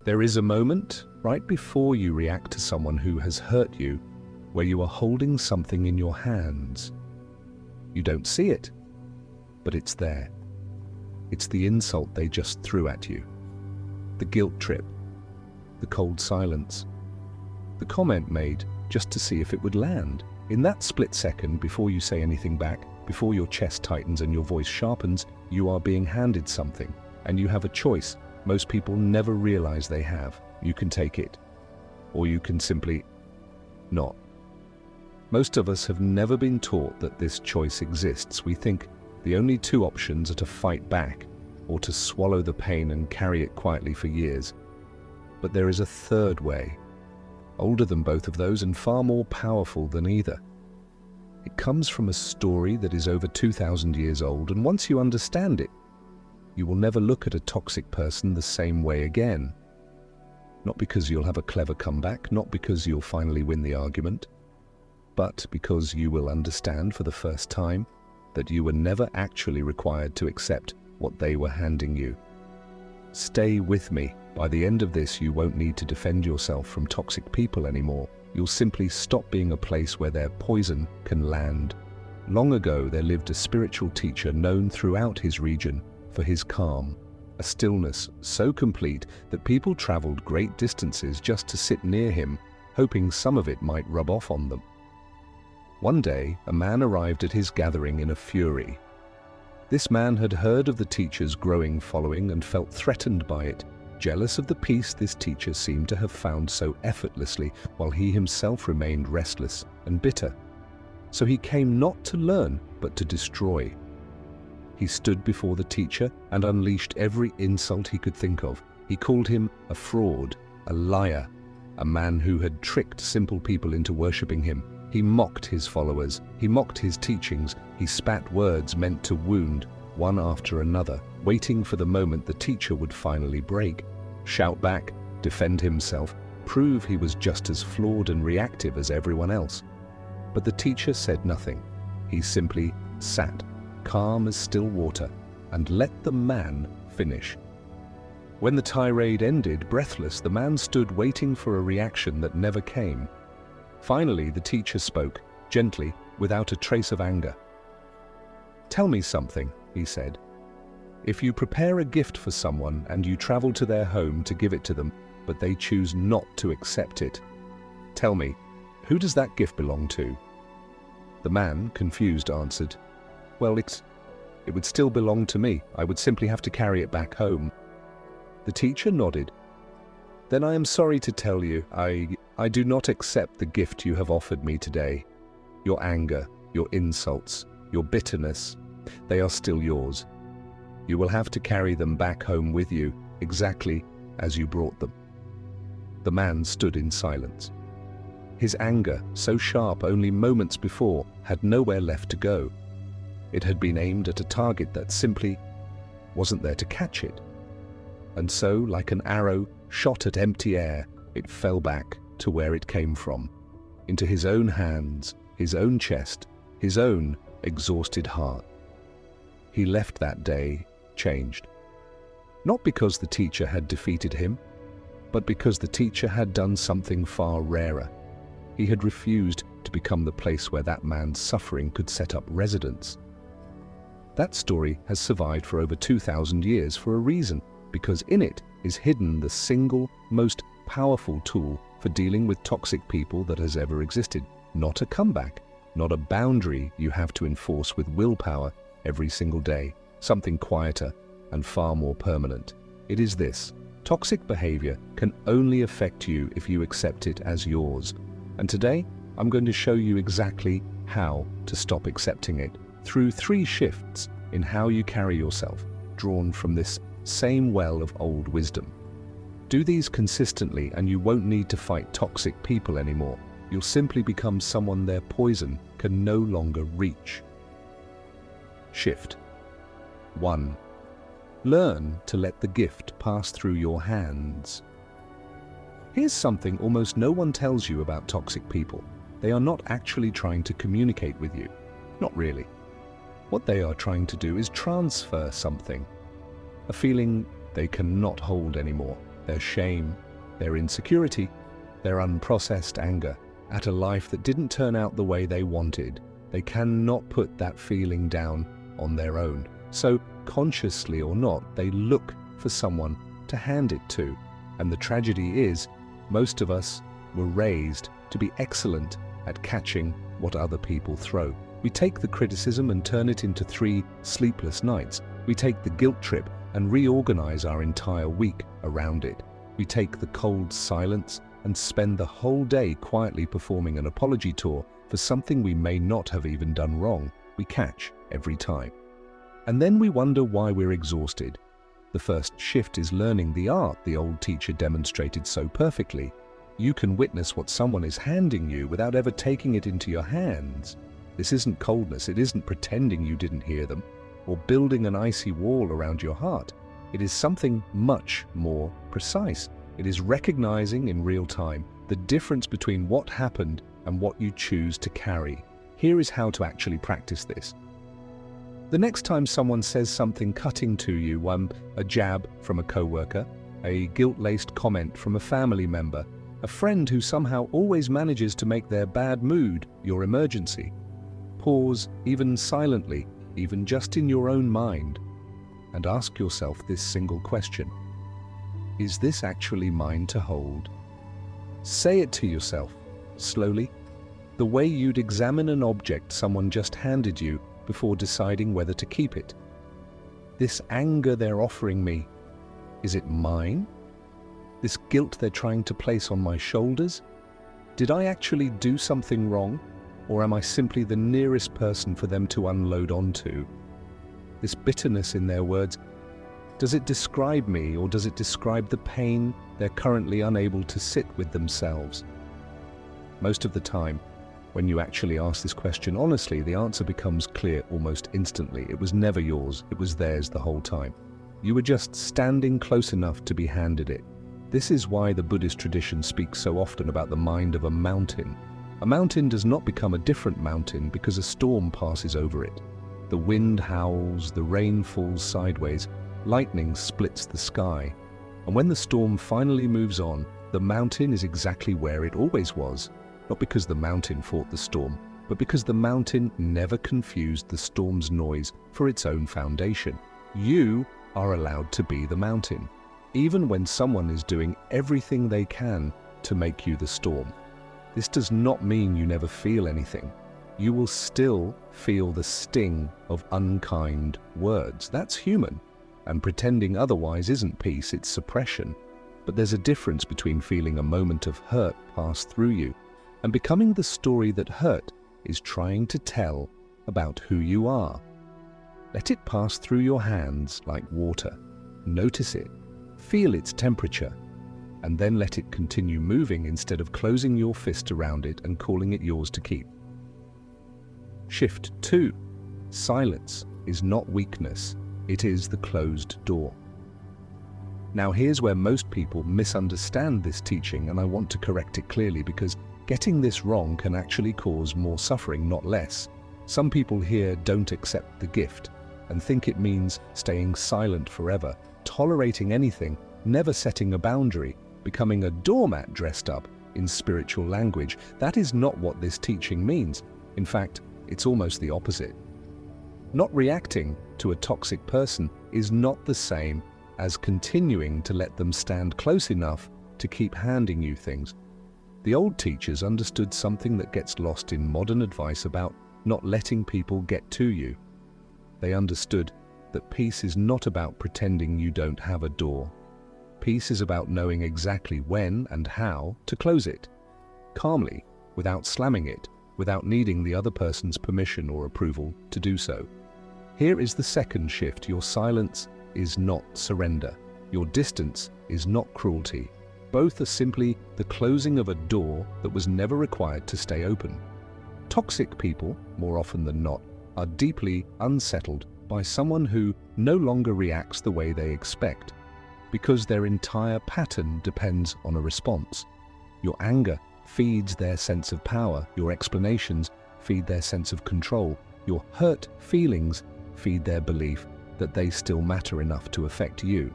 There is a moment right before you react to someone who has hurt you where you are holding something in your hands. You don't see it, but it's there. It's the insult they just threw at you, the guilt trip, the cold silence, the comment made just to see if it would land. In that split second before you say anything back, before your chest tightens and your voice sharpens, you are being handed something, and you have a choice most people never realize they have. You can take it, or you can simply not. Most of us have never been taught that this choice exists. We think the only two options are to fight back or to swallow the pain and carry it quietly for years. But there is a third way, older than both of those and far more powerful than either. It comes from a story that is over 2,000 years old, and once you understand it, you will never look at a toxic person the same way again. Not because you'll have a clever comeback, not because you'll finally win the argument, but because you will understand for the first time that you were never actually required to accept what they were handing you. Stay with me. By the end of this, you won't need to defend yourself from toxic people anymore. You'll simply stop being a place where their poison can land. Long ago, there lived a spiritual teacher known throughout his region for his calm, a stillness so complete that people traveled great distances just to sit near him, hoping some of it might rub off on them. One day, a man arrived at his gathering in a fury. This man had heard of the teacher's growing following and felt threatened by it, jealous of the peace this teacher seemed to have found so effortlessly, while he himself remained restless and bitter. So he came not to learn, but to destroy. He stood before the teacher and unleashed every insult he could think of. He called him a fraud, a liar, a man who had tricked simple people into worshipping him. He mocked his followers, he mocked his teachings, he spat words meant to wound, one after another, waiting for the moment the teacher would finally break, shout back, defend himself, prove he was just as flawed and reactive as everyone else. But the teacher said nothing. He simply sat, calm as still water, and let the man finish. When the tirade ended, breathless, the man stood waiting for a reaction that never came. Finally, the teacher spoke, gently, without a trace of anger. "Tell me something," he said. "If you prepare a gift for someone and you travel to their home to give it to them, but they choose not to accept it, tell me, who does that gift belong to?" The man, confused, answered, "Well, it would still belong to me. I would simply have to carry it back home." The teacher nodded. "Then I am sorry to tell you, I do not accept the gift you have offered me today. Your anger, your insults, your bitterness, they are still yours. You will have to carry them back home with you, exactly as you brought them." The man stood in silence. His anger, so sharp only moments before, had nowhere left to go. It had been aimed at a target that simply wasn't there to catch it. And so, like an arrow shot at empty air, it fell back to where it came from, into his own hands, his own chest, his own exhausted heart. He left that day changed. Not because the teacher had defeated him, but because the teacher had done something far rarer. He had refused to become the place where that man's suffering could set up residence. That story has survived for over 2,000 years for a reason, because in it is hidden the single most powerful tool for dealing with toxic people that has ever existed. Not a comeback, not a boundary you have to enforce with willpower every single day, something quieter and far more permanent. It is this: toxic behavior can only affect you if you accept it as yours. And today, I'm going to show you exactly how to stop accepting it through 3 shifts in how you carry yourself, drawn from this same well of old wisdom. Do these consistently and you won't need to fight toxic people anymore. You'll simply become someone their poison can no longer reach. Shift 1. Learn to let the gift pass through your hands. Here's something almost no one tells you about toxic people. They are not actually trying to communicate with you. Not really. What they are trying to do is transfer something, a feeling they cannot hold anymore. their shame, their insecurity, their unprocessed anger at a life that didn't turn out the way they wanted. They cannot put that feeling down on their own. So, consciously or not, they look for someone to hand it to. And the tragedy is, most of us were raised to be excellent at catching what other people throw. We take the criticism and turn it into 3 sleepless nights. We take the guilt trip and reorganize our entire week around it. We take the cold silence and spend the whole day quietly performing an apology tour for something we may not have even done wrong. We catch every time. And then we wonder why we're exhausted. The first shift is learning the art the old teacher demonstrated so perfectly. You can witness what someone is handing you without ever taking it into your hands. This isn't coldness, it isn't pretending you didn't hear them, or building an icy wall around your heart. It is something much more precise. It is recognizing in real time the difference between what happened and what you choose to carry. Here is how to actually practice this. The next time someone says something cutting to you, a jab from a coworker, a guilt-laced comment from a family member, a friend who somehow always manages to make their bad mood your emergency, pause, even silently, even just in your own mind, and ask yourself this single question. Is this actually mine to hold? Say it to yourself, slowly, the way you'd examine an object someone just handed you before deciding whether to keep it. This anger they're offering me, is it mine? This guilt they're trying to place on my shoulders? Did I actually do something wrong, or am I simply the nearest person for them to unload onto? This bitterness in their words, does it describe me, or does it describe the pain they're currently unable to sit with themselves? Most of the time, when you actually ask this question honestly, the answer becomes clear almost instantly. It was never yours, it was theirs the whole time. You were just standing close enough to be handed it. This is why the Buddhist tradition speaks so often about the mind of a mountain. A mountain does not become a different mountain because a storm passes over it. The wind howls, the rain falls sideways, lightning splits the sky. And when the storm finally moves on, the mountain is exactly where it always was. Not because the mountain fought the storm, but because the mountain never confused the storm's noise for its own foundation. You are allowed to be the mountain, even when someone is doing everything they can to make you the storm. This does not mean you never feel anything. You will still feel the sting of unkind words. That's human, and pretending otherwise isn't peace, it's suppression. But there's a difference between feeling a moment of hurt pass through you and becoming the story that hurt is trying to tell about who you are. Let it pass through your hands like water. Notice it, feel its temperature, and then let it continue moving instead of closing your fist around it and calling it yours to keep. Shift 2. Silence is not weakness, it is the closed door. Now here's where most people misunderstand this teaching, and I want to correct it clearly because getting this wrong can actually cause more suffering, not less. Some people here don't accept the gift and think it means staying silent forever, tolerating anything, never setting a boundary, becoming a doormat dressed up in spiritual language. That is not what this teaching means. In fact, it's almost the opposite. Not reacting to a toxic person is not the same as continuing to let them stand close enough to keep handing you things. The old teachers understood something that gets lost in modern advice about not letting people get to you. They understood that peace is not about pretending you don't have a door. Peace is about knowing exactly when and how to close it, calmly, without slamming it, without needing the other person's permission or approval to do so. Here is the second shift. Your silence is not surrender. Your distance is not cruelty. Both are simply the closing of a door that was never required to stay open. Toxic people, more often than not, are deeply unsettled by someone who no longer reacts the way they expect, because their entire pattern depends on a response. Your anger feeds their sense of power, your explanations feed their sense of control, your hurt feelings feed their belief that they still matter enough to affect you.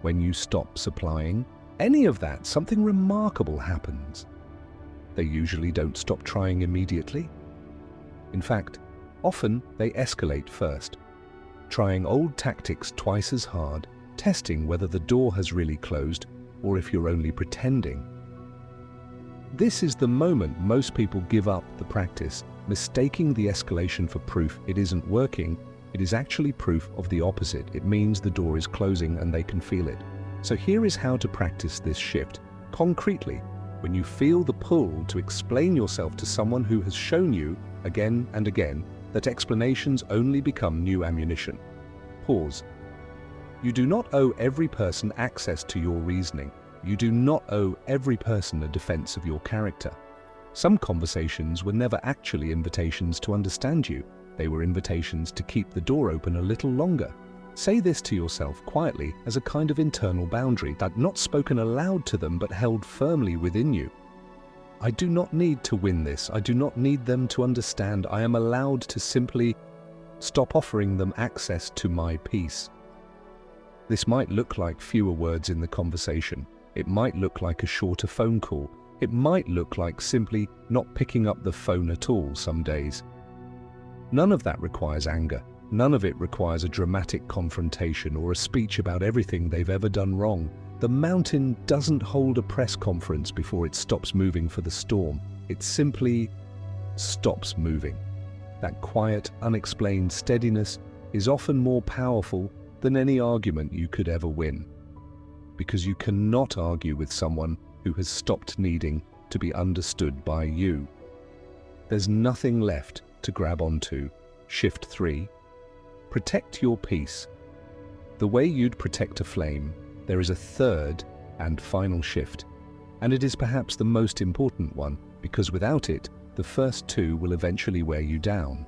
When you stop supplying any of that, something remarkable happens. They usually don't stop trying immediately. In fact, often they escalate first, trying old tactics twice as hard, testing whether the door has really closed or if you're only pretending. This is the moment most people give up the practice, mistaking the escalation for proof it isn't working. It is actually proof of the opposite. It means the door is closing and they can feel it. So here is how to practice this shift concretely. When you feel the pull to explain yourself to someone who has shown you again and again that explanations only become new ammunition. Pause. You do not owe every person access to your reasoning. You do not owe every person a defense of your character. Some conversations were never actually invitations to understand you. They were invitations to keep the door open a little longer. Say this to yourself quietly as a kind of internal boundary that not spoken aloud to them but held firmly within you. I do not need to win this. I do not need them to understand. I am allowed to simply stop offering them access to my peace. This might look like fewer words in the conversation. It might look like a shorter phone call. It might look like simply not picking up the phone at all some days. None of that requires anger. None of it requires a dramatic confrontation or a speech about everything they've ever done wrong. The mountain doesn't hold a press conference before it stops moving for the storm. It simply stops moving. That quiet, unexplained steadiness is often more powerful than any argument you could ever win. Because you cannot argue with someone who has stopped needing to be understood by you. There's nothing left to grab onto. Shift 3. Protect your peace. The way you'd protect a flame, there is a third and final shift. And it is perhaps the most important one, because without it, the first two will eventually wear you down.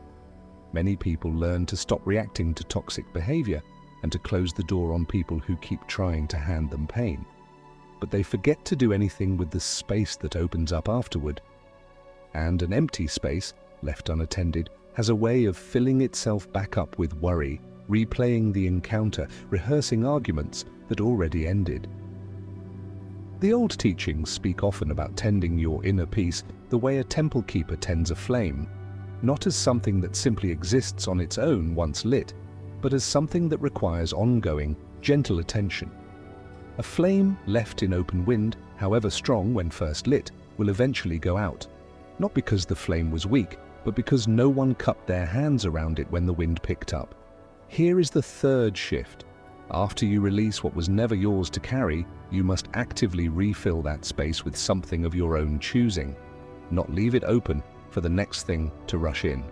Many people learn to stop reacting to toxic behavior and to close the door on people who keep trying to hand them pain. But they forget to do anything with the space that opens up afterward. And an empty space, left unattended, has a way of filling itself back up with worry, replaying the encounter, rehearsing arguments that already ended. The old teachings speak often about tending your inner peace the way a temple keeper tends a flame, not as something that simply exists on its own once lit, but as something that requires ongoing, gentle attention. A flame left in open wind, however strong when first lit, will eventually go out, not because the flame was weak, but because no one cupped their hands around it when the wind picked up. Here is the third shift. After you release what was never yours to carry, you must actively refill that space with something of your own choosing, not leave it open for the next thing to rush in.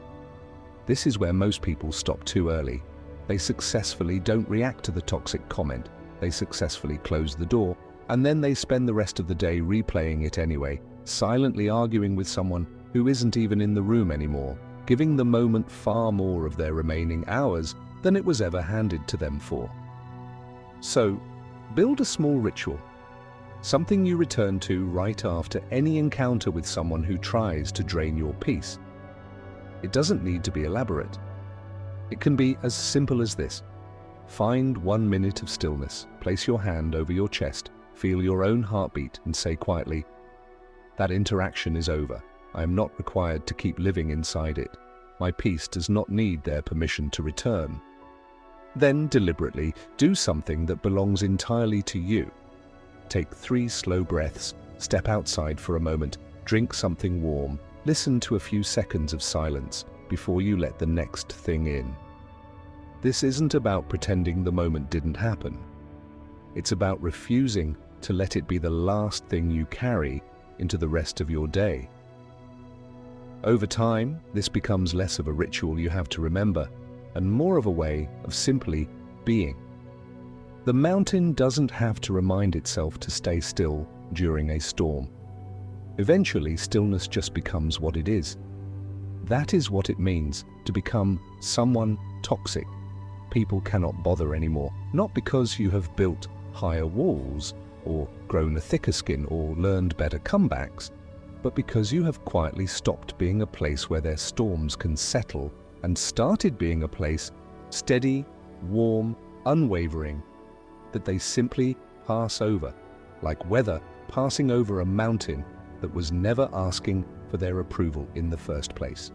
This is where most people stop too early. They successfully don't react to the toxic comment. They successfully close the door, and then they spend the rest of the day replaying it anyway, silently arguing with someone who isn't even in the room anymore, giving the moment far more of their remaining hours than it was ever handed to them for. So, build a small ritual, something you return to right after any encounter with someone who tries to drain your peace. It doesn't need to be elaborate. It can be as simple as this. Find 1 minute of stillness, place your hand over your chest, feel your own heartbeat, and say quietly, "That interaction is over. I am not required to keep living inside it. My peace does not need their permission to return." Then deliberately do something that belongs entirely to you. Take 3 slow breaths, step outside for a moment, drink something warm, listen to a few seconds of silence before you let the next thing in. This isn't about pretending the moment didn't happen. It's about refusing to let it be the last thing you carry into the rest of your day. Over time, this becomes less of a ritual you have to remember and more of a way of simply being. The mountain doesn't have to remind itself to stay still during a storm. Eventually, stillness just becomes what it is. That is what it means to become someone toxic. People cannot bother anymore, not because you have built higher walls or grown a thicker skin or learned better comebacks, but because you have quietly stopped being a place where their storms can settle and started being a place steady, warm, unwavering, that they simply pass over, like weather passing over a mountain that was never asking for their approval in the first place.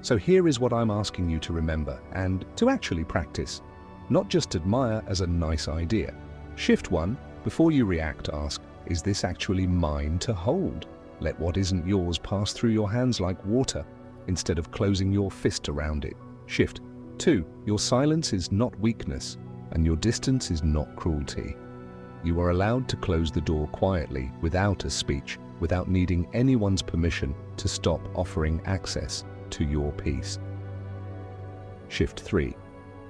So here is what I'm asking you to remember and to actually practice, not just admire as a nice idea. Shift 1. Before you react, ask, is this actually mine to hold? Let what isn't yours pass through your hands like water, instead of closing your fist around it. Shift 2. Your silence is not weakness, and your distance is not cruelty. You are allowed to close the door quietly, without a speech, without needing anyone's permission to stop offering access to your peace. Shift 3.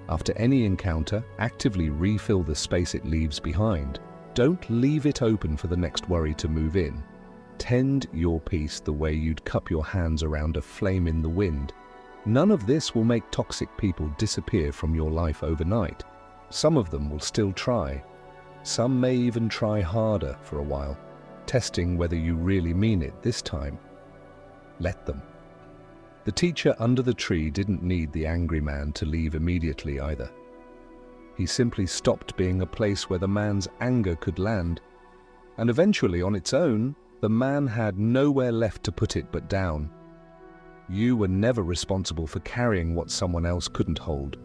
After any encounter, actively refill the space it leaves behind. Don't leave it open for the next worry to move in. Tend your peace the way you'd cup your hands around a flame in the wind. None of this will make toxic people disappear from your life overnight. Some of them will still try. Some may even try harder for a while, testing whether you really mean it this time. Let them. The teacher under the tree didn't need the angry man to leave immediately either. He simply stopped being a place where the man's anger could land, and eventually on its own, the man had nowhere left to put it but down. You were never responsible for carrying what someone else couldn't hold.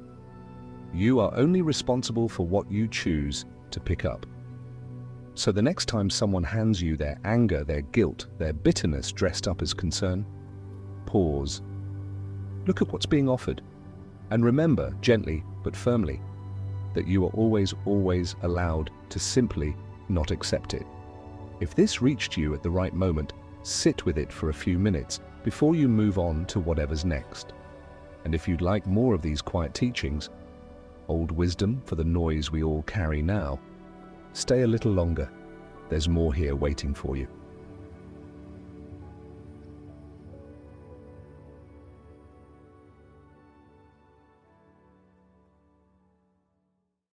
You are only responsible for what you choose to pick up. So the next time someone hands you their anger, their guilt, their bitterness dressed up as concern, pause. Look at what's being offered, and remember, gently but firmly, that you are always allowed to simply not accept it. If this reached you at the right moment, sit with it for a few minutes before you move on to whatever's next. And if you'd like more of these quiet teachings, old wisdom for the noise we all carry now, stay a little longer. There's more here waiting for you.